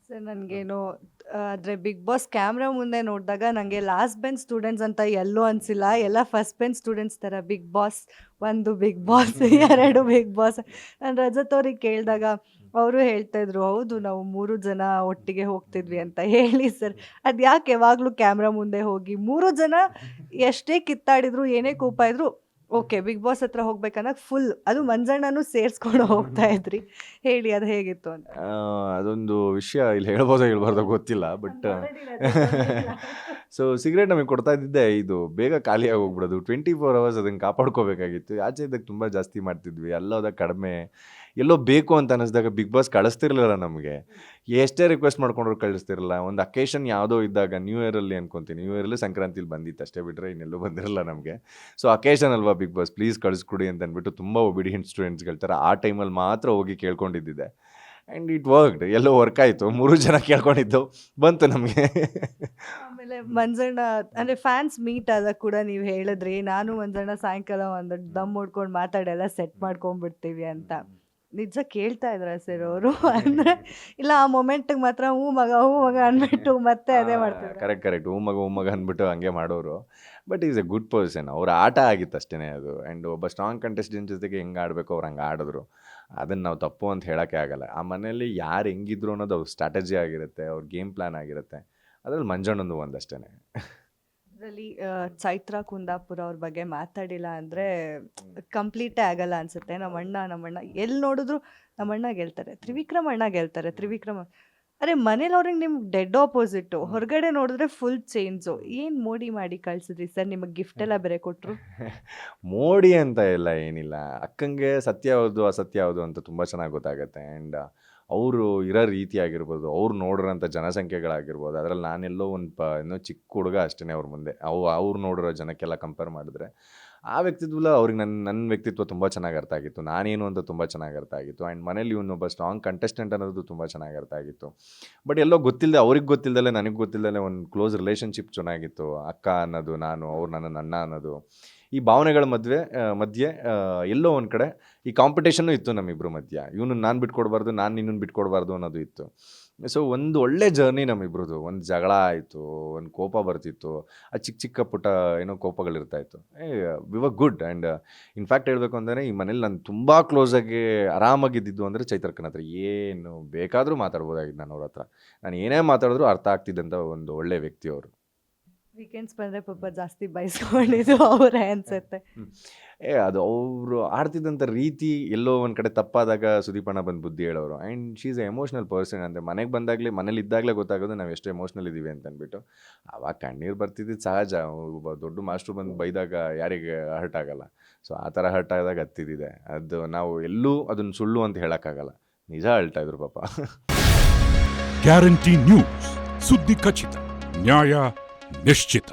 Sir ನನಗೇನೋ ಆದರೆ big boss camera ಮುಂದೆ ನೋಡಿದಾಗ ನನಗೆ ಲಾಸ್ಟ್ ಬೆಂಚ್ ಸ್ಟೂಡೆಂಟ್ಸ್ ಅಂತ ಎಲ್ಲೂ ಅನಿಸಿಲ್ಲ. ಎಲ್ಲ ಫಸ್ಟ್ ಬೆಂಚ್ ಸ್ಟೂಡೆಂಟ್ಸ್ ಥರ Big Boss 1 Big Boss 2 Big Boss. ನಾನು ರಜತ್ ಅವ್ರಿಗೆ ಕೇಳಿದಾಗ ಅವರು ಹೇಳ್ತಾಯಿದ್ರು, ಹೌದು ನಾವು 3 ಜನ ಒಟ್ಟಿಗೆ ಹೋಗ್ತಿದ್ವಿ ಅಂತ. ಹೇಳಿ ಸರ್, ಅದು ಯಾಕೆ ಯಾವಾಗಲೂ ಕ್ಯಾಮ್ರಾ ಮುಂದೆ ಹೋಗಿ 3 ಜನ ಎಷ್ಟೇ ಕಿತ್ತಾಡಿದ್ರು, ಏನೇ ಕೋಪ ಇದ್ರು ಓಕೆ ಬಿಗ್ ಬಾಸ್ ಹತ್ರ ಹೋಗ್ಬೇಕನ್ನೋದು ಫುಲ್, ಅದು ಮಂಜಣ್ಣನೂ ಸೇರಿಸ್ಕೊಂಡು ಹೋಗ್ತಾ ಇದ್ರಿ. ಹೇಳಿ ಅದು ಹೇಗಿತ್ತು ಅಂತ? ಅದೊಂದು ವಿಷಯ ಇಲ್ಲಿ ಹೇಳ್ಬೋದೋ ಹೇಳ್ಬಾರ್ದೋ ಗೊತ್ತಿಲ್ಲ. ಬಟ್ ಸೊ ಸಿಗರೇಟ್ ನಮಗೆ ಕೊಡ್ತಾ ಇದ್ದಿದ್ದೆ ಇದು ಬೇಗ ಖಾಲಿಯಾಗಿ ಹೋಗ್ಬಿಡೋದು. 24 ಅವರ್ಸ್ ಅದನ್ನು ಕಾಪಾಡ್ಕೋಬೇಕಾಗಿತ್ತು. ಆಚೆ ಇದ್ದಾಗ ತುಂಬ ಜಾಸ್ತಿ ಮಾಡ್ತಿದ್ವಿ, ಅಲ್ಲೋದಾಗ ಕಡಿಮೆ. ಎಲ್ಲೋ ಬೇಕು ಅಂತ ಅನ್ನಿಸ್ದಾಗ ಬಿಗ್ ಬಾಸ್ ಕಳಿಸ್ತಿರ್ಲಿಲ್ಲ ನಮಗೆ. ಎಷ್ಟೇ ರಿಕ್ವೆಸ್ಟ್ ಮಾಡ್ಕೊಂಡ್ರು ಕಳಿಸ್ತಿರಲಿಲ್ಲ. ಒಂದು ಅಕೇಶನ್ ಯಾವುದೋ ಇದ್ದಾಗ ನ್ಯೂ ಇಯರಲ್ಲಿ ಅನ್ಕೊತೀನಿ, ನ್ಯೂ ಇಯರಲ್ಲಿ ಸಂಕ್ರಾಂತಿಲಿ ಬಂದಿತ್ತು ಅಷ್ಟೇ, ಬಿಟ್ಟರೆ ಇನ್ನೆಲ್ಲೂ ಬಂದಿರಲ್ಲ ನಮಗೆ. ಸೊ ಅಕೇಶನ್ ಅಲ್ವಾ ಬಿಗ್ ಬಾಸ್, ಪ್ಲೀಸ್ ಕಳಿಸ್ಕೊಡಿ ಅಂತ ಅಂದ್ಬಿಟ್ಟು ತುಂಬ ಒಬಿಡಿಯಂಟ್ ಸ್ಟೂಡೆಂಟ್ಸ್ಗಳ ಥರ ಆ ಟೈಮಲ್ಲಿ ಮಾತ್ರ ಹೋಗಿ ಕೇಳ್ಕೊಂಡಿದ್ದಿದೆ. ಆ್ಯಂಡ್ ಇಟ್ ವರ್ಕ್ಡ್, ಎಲ್ಲೋ ವರ್ಕ್ ಆಯಿತು. 3 ಜನ ಕೇಳ್ಕೊಂಡಿದ್ದು ಬಂತು ನಮಗೆ. ಆಮೇಲೆ ಮಂಜಣ್ಣ ಅಂದರೆ ಫ್ಯಾನ್ಸ್ ಮೀಟ್ ಆದಾಗ ಕೂಡ ನೀವು ಹೇಳಿದ್ರಿ, ನಾನು ಮಂಜಣ್ಣ ಸಾಯಂಕಾಲ ಒಂದು ದಮ್ ಹೊಡ್ಕೊಂಡು ಮಾತಾಡಿ ಎಲ್ಲ ಸೆಟ್ ಮಾಡ್ಕೊಂಡ್ಬಿಡ್ತೀವಿ ಅಂತ. ನಿಜ ಕೇಳ್ತಾ ಇದ್ರ ಸರ್ ಅವರು? ಅಂದರೆ ಇಲ್ಲ ಆ ಮೊಮೆಂಟಿಗೆ ಮಾತ್ರ ಹ್ಞೂ ಮಗ ಅಂದ್ಬಿಟ್ಟು ಮತ್ತೆ ಅದೇ ಮಾಡ್ತಾರೆ? ಕರೆಕ್ಟ್ ಹೂ ಮಗ ಅಂದ್ಬಿಟ್ಟು ಹಂಗೆ ಮಾಡೋರು. But is A good person. ಅವ್ರ ಆಟ ಆಗಿತ್ತು ಅಷ್ಟೇ ಅದು. ಆ್ಯಂಡ್ ಒಬ್ಬ ಸ್ಟ್ರಾಂಗ್ ಕಂಟೆಸ್ಟೆಂಟ್ ಜೊತೆಗೆ ಹೆಂಗೆ ಆಡಬೇಕು ಅವ್ರು ಹಂಗೆ ಆಡಿದ್ರು. ಅದನ್ನು ನಾವು ತಪ್ಪು ಅಂತ ಹೇಳೋಕ್ಕೆ ಆಗಲ್ಲ. ಆ ಮನೆಯಲ್ಲಿ ಯಾರು ಹೆಂಗಿದ್ರು ಅನ್ನೋದು ಅವ್ರ ಸ್ಟ್ರಾಟಜಿ ಆಗಿರುತ್ತೆ, ಅವ್ರ ಗೇಮ್ ಪ್ಲ್ಯಾನ್ ಆಗಿರುತ್ತೆ. ಅದ್ರಲ್ಲಿ ಮಂಜಣ್ಣಂದು ಒಂದಷ್ಟೇ. ಅದರಲ್ಲಿ ಚೈತ್ರಾ ಕುಂದಾಪುರ ಅವ್ರ ಬಗ್ಗೆ ಮಾತಾಡಿಲ್ಲ ಅಂದರೆ ಕಂಪ್ಲೀಟೇ ಆಗಲ್ಲ ಅನಿಸುತ್ತೆ. ನಮ್ಮಣ್ಣ ಎಲ್ಲಿ ನೋಡಿದ್ರು ನಮ್ಮಣ್ಣ ಗೆಲ್ತಾರೆ, ತ್ರಿವಿಕ್ರಮ್ ಅಣ್ಣ ಗೆಲ್ತಾರೆ, ತ್ರಿವಿಕ್ರಮ್. ಅರೆ ಮನೇಲಿ ಅವ್ರಿಗೆ ನಿಮ್ಗೆ ಡೆಡ್ ಆಪೋಸಿಟ್ಟು, ಹೊರಗಡೆ ನೋಡಿದ್ರೆ ಫುಲ್ ಚೇಂಜು. ಏನು ಮೋಡಿ ಮಾಡಿ ಕಳಿಸಿದ್ರಿ ಸರ್? ನಿಮಗೆ ಗಿಫ್ಟ್ ಎಲ್ಲ ಬೇರೆ ಕೊಟ್ಟರು. ಮೋಡಿ ಅಂತ ಎಲ್ಲ ಏನಿಲ್ಲ. ಅಕ್ಕಂಗೆ ಸತ್ಯ ಯಾವುದು ಅಸತ್ಯ ಯಾವುದು ಅಂತ ತುಂಬ ಚೆನ್ನಾಗಿ ಗೊತ್ತಾಗುತ್ತೆ. ಆ್ಯಂಡ್ ಅವರು ಇರೋ ರೀತಿ ಆಗಿರ್ಬೋದು, ಅವ್ರು ನೋಡಿರೋಂಥ ಜನಸಂಖ್ಯೆಗಳಾಗಿರ್ಬೋದು, ಅದರಲ್ಲಿ ನಾನೆಲ್ಲೋ ಒಂದು ಇನ್ನೂ ಚಿಕ್ಕ ಹುಡುಗ ಅಷ್ಟೇ ಅವ್ರ ಮುಂದೆ. ಅವ್ರು ನೋಡಿರೋ ಜನಕ್ಕೆಲ್ಲ ಕಂಪೇರ್ ಮಾಡಿದ್ರೆ ಆ ವ್ಯಕ್ತಿತ್ವ ಅವ್ರಿಗೆ ನನ್ನ ವ್ಯಕ್ತಿತ್ವ ತುಂಬ ಚೆನ್ನಾಗಿ ಅರ್ಥ ಆಗಿತ್ತು, ನಾನೇನು ಅಂತ ತುಂಬ ಚೆನ್ನಾಗಿ ಅರ್ಥ ಆಗಿತ್ತು. ಆ್ಯಂಡ್ ಮನೇಲಿ ಇವನೊಬ್ಬ ಸ್ಟ್ರಾಂಗ್ ಕಂಟೆಸ್ಟೆಂಟ್ ಅನ್ನೋದು ತುಂಬ ಚೆನ್ನಾಗಿ ಅರ್ಥ ಆಗಿತ್ತು. ಬಟ್ ಎಲ್ಲೋ ಗೊತ್ತಿಲ್ಲದೆ, ಅವ್ರಿಗೆ ಗೊತ್ತಿಲ್ಲದಲ್ಲೇ ನನಗೆ ಗೊತ್ತಿಲ್ಲದಲ್ಲೇ ಒಂದು ಕ್ಲೋಸ್ ರಿಲೇಷನ್ಶಿಪ್ ಚೆನ್ನಾಗಿತ್ತು. ಅಕ್ಕ ಅನ್ನೋದು, ನಾನು, ಅವ್ರು ನನ್ನ ಅಣ್ಣ ಅನ್ನೋದು, ಈ ಭಾವನೆಗಳ ಮಧ್ಯೆ ಎಲ್ಲೋ ಒಂದು ಕಡೆ ಈ ಕಾಂಪಿಟೇಷನ್ನು ಇತ್ತು ನಮ್ಮಿಬ್ಬರ ಮಧ್ಯ. ಇವನು ನಾನು ಬಿಟ್ಕೊಡ್ಬಾರ್ದು, ನಾನು ನಿನ್ನನ್ನು ಬಿಟ್ಕೊಡ್ಬಾರ್ದು ಅನ್ನೋದು ಇತ್ತು. ಸೊ ಒಂದು ಒಳ್ಳೆ ಜರ್ನಿ ನಮ್ಮಿಬ್ರದ್ದು. ಒಂದು ಜಗಳ ಆಯಿತು, ಒಂದು ಕೋಪ ಬರ್ತಿತ್ತು, ಆ ಚಿಕ್ಕ ಪುಟ್ಟ ಏನೋ ಕೋಪಗಳಿರ್ತಾಯಿತ್ತು. We were good. And in fact ಹೇಳಬೇಕು ಅಂದರೆ ಈ ಮನೇಲಿ ನಾನು ತುಂಬ ಕ್ಲೋಸಾಗಿ ಆರಾಮಾಗಿದ್ದಿದ್ದು ಅಂದರೆ ಚೈತ್ರಕ್ಕನ ಹತ್ರ. ಏನು ಬೇಕಾದರೂ ಮಾತಾಡ್ಬೋದಾಗಿದ್ದು ನಾನು ಅವ್ರ ಹತ್ರ. ನಾನು ಏನೇ ಮಾತಾಡಿದ್ರು ಅರ್ಥ ಆಗ್ತಿದ್ದಂಥ ಒಂದು ಒಳ್ಳೆ ವ್ಯಕ್ತಿ ಅವರು. ವೀಕೆಂಡ್ಸ್ ಬಂದರೆ ಪಾಪ ಜಾಸ್ತಿ ಬಯಸ್ಕೊಂಡಿದ್ದು ಅವರೇ ಅನ್ಸುತ್ತೆ. ಅದು ಅವರು ಆಡ್ತಿದ್ದಂಥ ರೀತಿ ಎಲ್ಲೋ ಒಂದು ಕಡೆ ತಪ್ಪಾದಾಗ ಸುದೀಪಣ್ಣ ಬಂದು ಬುದ್ಧಿ ಹೇಳೋರು. And she is A emotional person. ಅಂದರೆ ಮನೆಗೆ ಬಂದಾಗಲೇ, ಮನೇಲಿ ಇದ್ದಾಗಲೇ ಗೊತ್ತಾಗೋದು ನಾವು ಎಷ್ಟು ಎಮೋಷ್ನಲ್ ಇದ್ದೀವಿ ಅಂತ ಅಂದ್ಬಿಟ್ಟು. ಆವಾಗ ಕಣ್ಣೀರು ಬರ್ತಿದ್ದು ಸಹಜ. ಒಬ್ಬ ದೊಡ್ಡ ಮಾಸ್ಟ್ರು ಬಂದು ಬೈದಾಗ ಯಾರಿಗೆ ಹರ್ಟ್ ಆಗಲ್ಲ. ಸೊ ಆ ಥರ ಹರ್ಟ್ ಆದಾಗ ಹತ್ತಿದ್ದಿದೆ. ಅದು ನಾವು ಎಲ್ಲೂ ಅದನ್ನು ಸುಳ್ಳು ಅಂತ ಹೇಳೋಕ್ಕಾಗಲ್ಲ, ನಿಜ ಅಳ್ತಾ ಇದ್ರು ಪಾಪ. ಗ್ಯಾರಂಟಿ ನ್ಯೂಸ್, ಸುದ್ದಿ ಖಚಿತ, ನ್ಯಾಯ ನಿಶ್ಚಿತ.